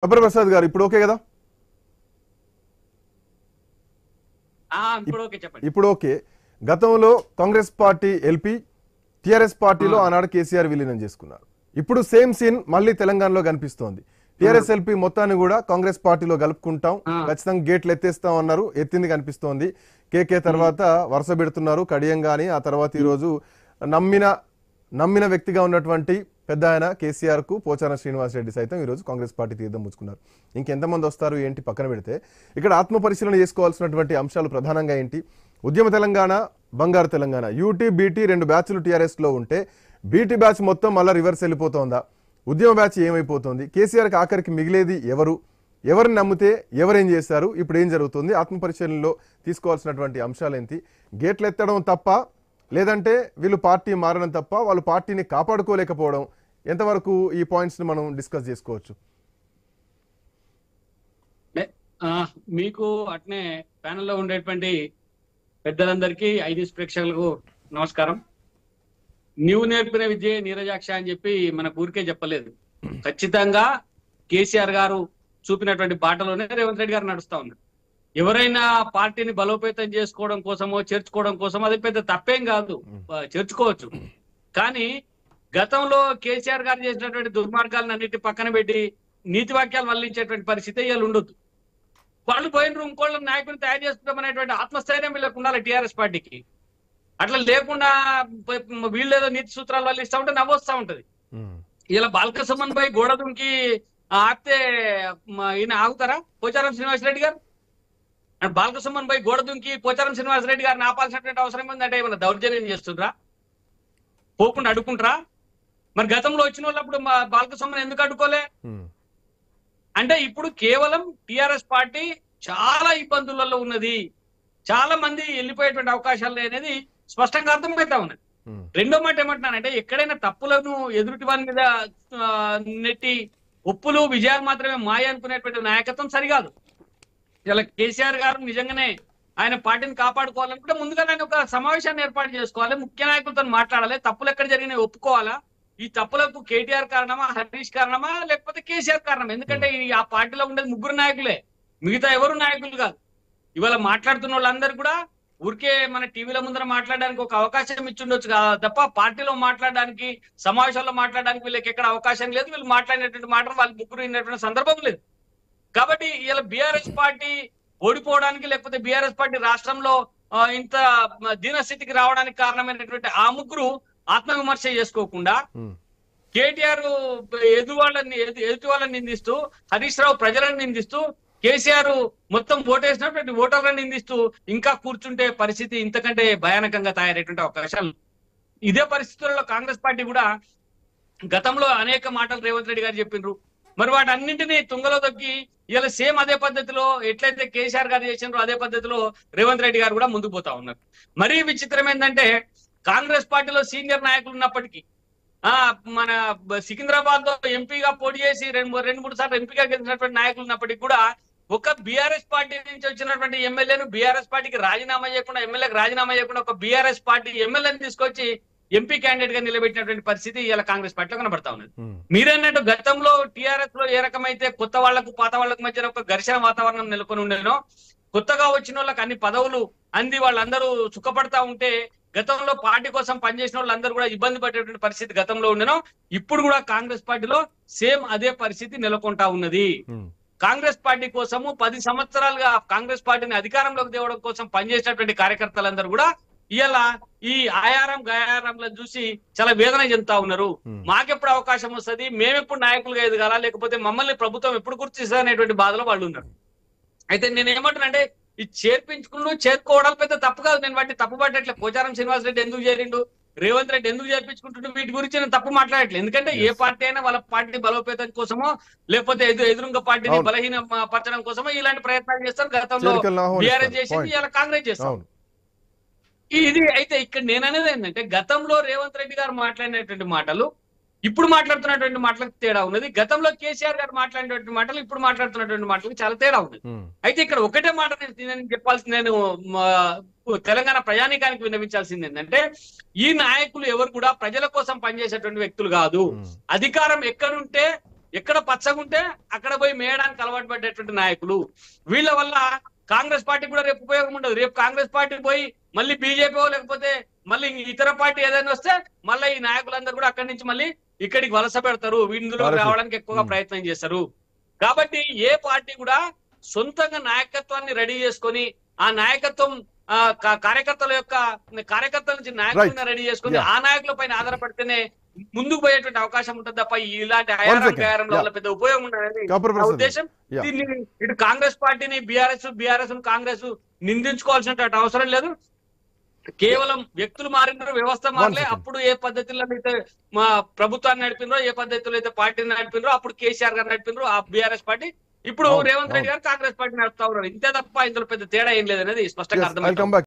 ప్రసాద్ గారు ఇప్పుడు ఓకే కదా? ఇప్పుడు ఓకే. గతంలో కాంగ్రెస్ పార్టీ ఎల్పీ టిఆర్ఎస్ పార్టీలో ఆనాడు కేసీఆర్ విలీనం చేసుకున్నారు. ఇప్పుడు సేమ్ సీన్ మళ్ళీ తెలంగాణలో కనిపిస్తోంది. టిఆర్ఎస్ ఎల్పీ మొత్తాన్ని కూడా కాంగ్రెస్ పార్టీలో కలుపుకుంటాం, ఖచ్చితంగా గేట్లు ఎత్తేస్తాం అన్నారు, ఎత్తింది కనిపిస్తోంది. కేకే తర్వాత వరుస పెడుతున్నారు కడియం గాని. ఆ తర్వాత ఈరోజు నమ్మిన వ్యక్తిగా ఉన్నటువంటి పెద్ద ఆయన కేసీఆర్ కు పోచారం శ్రీనివాసరెడ్డి సైతం ఈరోజు కాంగ్రెస్ పార్టీ తీర్థం పుచ్చుకున్నారు. ఇంకెంతమంది వస్తారు ఏంటి పక్కన పెడితే ఇక్కడ ఆత్మ పరిశీలన చేసుకోవాల్సినటువంటి అంశాలు ప్రధానంగా ఏంటి? ఉద్యమ తెలంగాణ, బంగారు తెలంగాణ, యూటీ బీటీ 2 బ్యాచ్లు టీఆర్ఎస్ లో ఉంటే బీటీ బ్యాచ్ మొత్తం మళ్ళీ రివర్స్ వెళ్ళిపోతుందా? ఉద్యమ బ్యాచ్ ఏమైపోతుంది? కేసీఆర్కి ఆఖరికి మిగిలేది ఎవరిని నమ్మితే ఎవరేం చేశారు? ఇప్పుడు ఏం జరుగుతుంది? ఆత్మ పరిశీలనలో తీసుకోవాల్సినటువంటి అంశాలు ఏంటి? గేట్లు ఎత్తడం తప్ప, లేదంటే వీళ్ళు పార్టీ మారడం తప్ప, వాళ్ళు పార్టీని కాపాడుకోలేకపోవడం, ఎంతవరకు ఈ పాయింట్స్ ని మనం డిస్కస్ చేసుకోవచ్చు? మీకు అట్నే ప్యానెల్లో ఉండేటువంటి పెద్దలందరికీ, ఐదు ప్రేక్షకులకు నమస్కారం. నీవు నేర్పిన విద్య నీరజాక్ష అని చెప్పి మన ఊరికే చెప్పలేదు. ఖచ్చితంగా కేసీఆర్ గారు చూపినటువంటి బాటలోనే రేవంత్ రెడ్డి గారు నడుస్తా ఉన్నారు. ఎవరైనా పార్టీని బలోపేతం చేసుకోవడం కోసమో చేర్చుకోవడం కోసమో అది పెద్ద తప్పేం కాదు, చేర్చుకోవచ్చు. కానీ గతంలో కేసీఆర్ గారు చేసినటువంటి దుర్మార్గాలను అన్నిటి పక్కన పెట్టి నీతి వాక్యాలు వల్లించేటువంటి పరిస్థితి ఇవాళ ఉండొద్దు. వాళ్ళు పోయిన ఇంకోళ్ళ నాయకుని తయారు చేసుకుంటామనేటువంటి ఆత్మస్థైర్యం వీళ్ళకు ఉండాలి టీఆర్ఎస్ పార్టీకి. అట్లా లేకుండా వీళ్ళు ఏదో నీతి సూత్రాలు వల్ల ఇస్తా ఉంటే నవ్వొస్తా ఉంటది. ఇలా బాల్క సుమన్ పై గోడ దుంకి ఆపితే ఈయన ఆగుతారా? పోచారం శ్రీనివాసరెడ్డి గారు బాల్క సుమన్ పై గోడ దుంకి పోచారం శ్రీనివాసరెడ్డి గారిని ఆపాల్సినటువంటి అవసరం ఏంటంటే ఏమన్నా దౌర్జన్యం చేస్తుండ్రా? పోకుండా అడ్డుకుంటారా? మరి గతంలో వచ్చిన వాళ్ళప్పుడు బాల్క సుమన్ ఎందుకు అడ్డుకోలే? అంటే ఇప్పుడు కేవలం టిఆర్ఎస్ పార్టీ చాలా ఇబ్బందులలో ఉన్నది, చాలా మంది వెళ్ళిపోయేటువంటి అవకాశాలు అనేది స్పష్టంగా అర్థమవుతా ఉన్నది. రెండో మాట ఏమంటున్నానంటే, ఎక్కడైనా తప్పులను ఎదుటి వారి మీద నెట్టి ఒప్పులు విజయాలు మాత్రమే మాయ అనుకునేటువంటి నాయకత్వం సరికాదు. ఇలా కేసీఆర్ గారు నిజంగానే ఆయన పార్టీని కాపాడుకోవాలనుకుంటే ముందుగా ఆయన ఒక సమావేశాన్ని ఏర్పాటు చేసుకోవాలి, ముఖ్య నాయకులతో మాట్లాడాలి, తప్పులు ఎక్కడ జరిగినాయి ఒప్పుకోవాలా. ఈ తప్పులకు కేటీఆర్ కారణమా, హరీష్ కారణమా, లేకపోతే కేసీఆర్ కారణమా? ఎందుకంటే ఆ పార్టీలో ఉండేది 3 నాయకులే, మిగతా ఎవరు నాయకులు కాదు. ఇవాళ మాట్లాడుతున్న వాళ్ళందరూ కూడా ఊరికే మన టీవీల ముందర మాట్లాడడానికి ఒక అవకాశం ఇచ్చిండొచ్చు తప్ప పార్టీలో మాట్లాడడానికి, సమావేశాల్లో మాట్లాడడానికి వీళ్ళకి ఎక్కడ అవకాశం లేదు. వీళ్ళు మాట్లాడినటువంటి మాటలు వాళ్ళు 3 విన్నటువంటి సందర్భం లేదు. కాబట్టి ఇలా బీఆర్ఎస్ పార్టీ ఓడిపోవడానికి, లేకపోతే బీఆర్ఎస్ పార్టీ రాష్ట్రంలో ఇంత దీనస్థితికి రావడానికి కారణమైనటువంటి ఆ 3 ఆత్మవిమర్శ చేసుకోకుండా కేటీఆర్ ఎదుటి వాళ్ళని నిందిస్తూ, హరీష్ రావు ప్రజలను నిందిస్తూ, కేసీఆర్ మొత్తం ఓటేసినటువంటి ఓటర్లను నిందిస్తూ ఇంకా కూర్చుంటే పరిస్థితి ఇంతకంటే భయానకంగా తయారయ్యేటువంటి అవకాశాలు. ఇదే పరిస్థితుల్లో కాంగ్రెస్ పార్టీ కూడా గతంలో అనేక మాటలు రేవంత్ రెడ్డి గారు చెప్పిండ్రు. మరి వాటన్నింటినీ తుంగలో దొక్కి ఇలా సేమ్ అదే పద్ధతిలో ఎట్లయితే కేసీఆర్ గారు చేసినారో అదే పద్ధతిలో రేవంత్ రెడ్డి గారు కూడా ముందుకు పోతా ఉన్నారు. మరీ విచిత్రం ఏంటంటే, కాంగ్రెస్ పార్టీలో సీనియర్ నాయకులు ఉన్నప్పటికీ, మన సికింద్రాబాద్ లో ఎంపీగా పోటీ చేసి 2-3 సార్లు ఎంపీగా గెలిచినటువంటి నాయకులు ఉన్నప్పటికీ కూడా ఒక బీఆర్ఎస్ పార్టీ నుంచి వచ్చినటువంటి ఎమ్మెల్యేను బీఆర్ఎస్ పార్టీకి రాజీనామా చేయకుండా, ఎమ్మెల్యేకి రాజీనామా చేయకుండా ఒక బీఆర్ఎస్ పార్టీ ఎమ్మెల్యేని తీసుకొచ్చి ఎంపీ క్యాండిడేట్ గా నిలబెట్టినటువంటి పరిస్థితి ఇలా కాంగ్రెస్ పార్టీలో కనబడతా ఉన్నది. మీరన్నట్టు గతంలో టీఆర్ఎస్ లో ఏ రకమైతే కొత్త వాళ్లకు పాత వాళ్లకు మధ్య ఒక ఘర్షణ వాతావరణం నెలకొని ఉండేనో, కొత్తగా వచ్చిన వాళ్ళకి అన్ని పదవులు అంది వాళ్ళందరూ సుఖపడతా ఉంటే గతంలో పార్టీ కోసం పనిచేసిన వాళ్ళందరూ కూడా ఇబ్బంది పడేటువంటి పరిస్థితి గతంలో ఉండేనో, ఇప్పుడు కూడా కాంగ్రెస్ పార్టీలో సేమ్ అదే పరిస్థితి నెలకొంటా ఉన్నది. కాంగ్రెస్ పార్టీ కోసము 10 సంవత్సరాలుగా కాంగ్రెస్ పార్టీని అధికారంలోకి తేవడం కోసం పనిచేసినటువంటి కార్యకర్తలందరూ కూడా ఇలా ఈ ఆయారం గయారంలను చూసి చాలా వేదన చెందుతా ఉన్నారు. మాకెప్పుడు అవకాశం వస్తుంది, మేమెప్పుడు నాయకులుగా ఎదగాల, లేకపోతే మమ్మల్ని ప్రభుత్వం ఎప్పుడు గుర్తిస్తుంది అనేటువంటి బాధలో వాళ్ళు ఉన్నారు. అయితే నేను ఏమంటానంటే, ఈ చేర్చుకోవడం పెద్ద తప్పు కాదు. నేను వాటిని తప్పు పట్టట్లే. పోచారం శ్రీనివాసరెడ్డి ఎందుకు చేరిండు, రేవంత్ రెడ్డి ఎందుకు చేర్పించుకుంటుండు, వీటి గురించి నేను తప్పు మాట్లాడట్లేదు. ఎందుకంటే ఏ పార్టీ అయినా వాళ్ళ పార్టీ బలోపేతం కోసమో, లేకపోతే ఎదురుంగ పార్టీని బలహీన పరచడం కోసమో ఇలాంటి ప్రయత్నాలు చేస్తారు. గతంలో బీఆర్ఎస్ చేసింది, ఇలా కాంగ్రెస్ చేస్తాం. ఇది అయితే ఇక్కడ నేను అనేది ఏంటంటే, గతంలో రేవంత్ రెడ్డి గారు మాట్లాడినటువంటి మాటలు ఇప్పుడు మాట్లాడుతున్నటువంటి మాటలకు తేడా ఉన్నది. గతంలో కేసీఆర్ గారు మాట్లాడినటువంటి మాటలు ఇప్పుడు మాట్లాడుతున్నటువంటి మాటలకు చాలా తేడా ఉన్నది. అయితే ఇక్కడ ఒకటే మాట నేను చెప్పాల్సింది, నేను తెలంగాణ ప్రజానీకానికి విన్నవించాల్సింది ఏంటంటే, ఈ నాయకులు ఎవరు కూడా ప్రజల కోసం పనిచేసేటువంటి వ్యక్తులు కాదు. అధికారం ఎక్కడుంటే ఎక్కడ పచ్చగుంటే అక్కడ పోయి మేయడానికి అలవాటు పడేటువంటి నాయకులు. వీళ్ళ వల్ల కాంగ్రెస్ పార్టీ కూడా రేపు ఉపయోగం ఉండదు. రేపు కాంగ్రెస్ పార్టీ పోయి మళ్ళీ బీజేపీ లేకపోతే మళ్ళీ ఇతర పార్టీ ఏదైనా వస్తే మళ్ళీ ఈ నాయకులందరూ కూడా అక్కడి నుంచి మళ్ళీ ఇక్కడికి వలస పెడతారు, ఇందులో రావడానికి ఎక్కువగా ప్రయత్నం చేస్తారు. కాబట్టి ఏ పార్టీ కూడా సొంతంగా నాయకత్వాన్ని రెడీ చేసుకొని ఆ నాయకత్వం కార్యకర్తల నుంచి నాయకులను రెడీ చేసుకుని ఆ నాయకుల పైన ఆధారపడితేనే ముందుకు పోయేటువంటి అవకాశం ఉంటుంది తప్ప ఇలాంటి హయారంలో వల్ల పెద్ద ఉపయోగం ఉండదని నా ఉద్దేశం. దీన్ని ఇటు కాంగ్రెస్ పార్టీని బీఆర్ఎస్ కాంగ్రెస్ నిందించుకోవాల్సినటువంటి అవసరం లేదు. కేవలం వ్యక్తులు మారినారు, వ్యవస్థ మారలే. అప్పుడు ఏ పద్ధతిలో అయితే మా ప్రభుత్వాన్ని నడిపినరో, ఏ పద్ధతిలో అయితే పార్టీని నడిపినరో, అప్పుడు కేసీఆర్ గారు నడిపినరో ఆ బీఆర్ఎస్ పార్టీ, ఇప్పుడు రేవంత్ రెడ్డి గారు కాంగ్రెస్ పార్టీ నడుపుతా ఉన్నారు. ఇంతే తప్ప ఇందులో పెద్ద తేడా ఏం లేదనేది స్పష్టంగా అర్థం.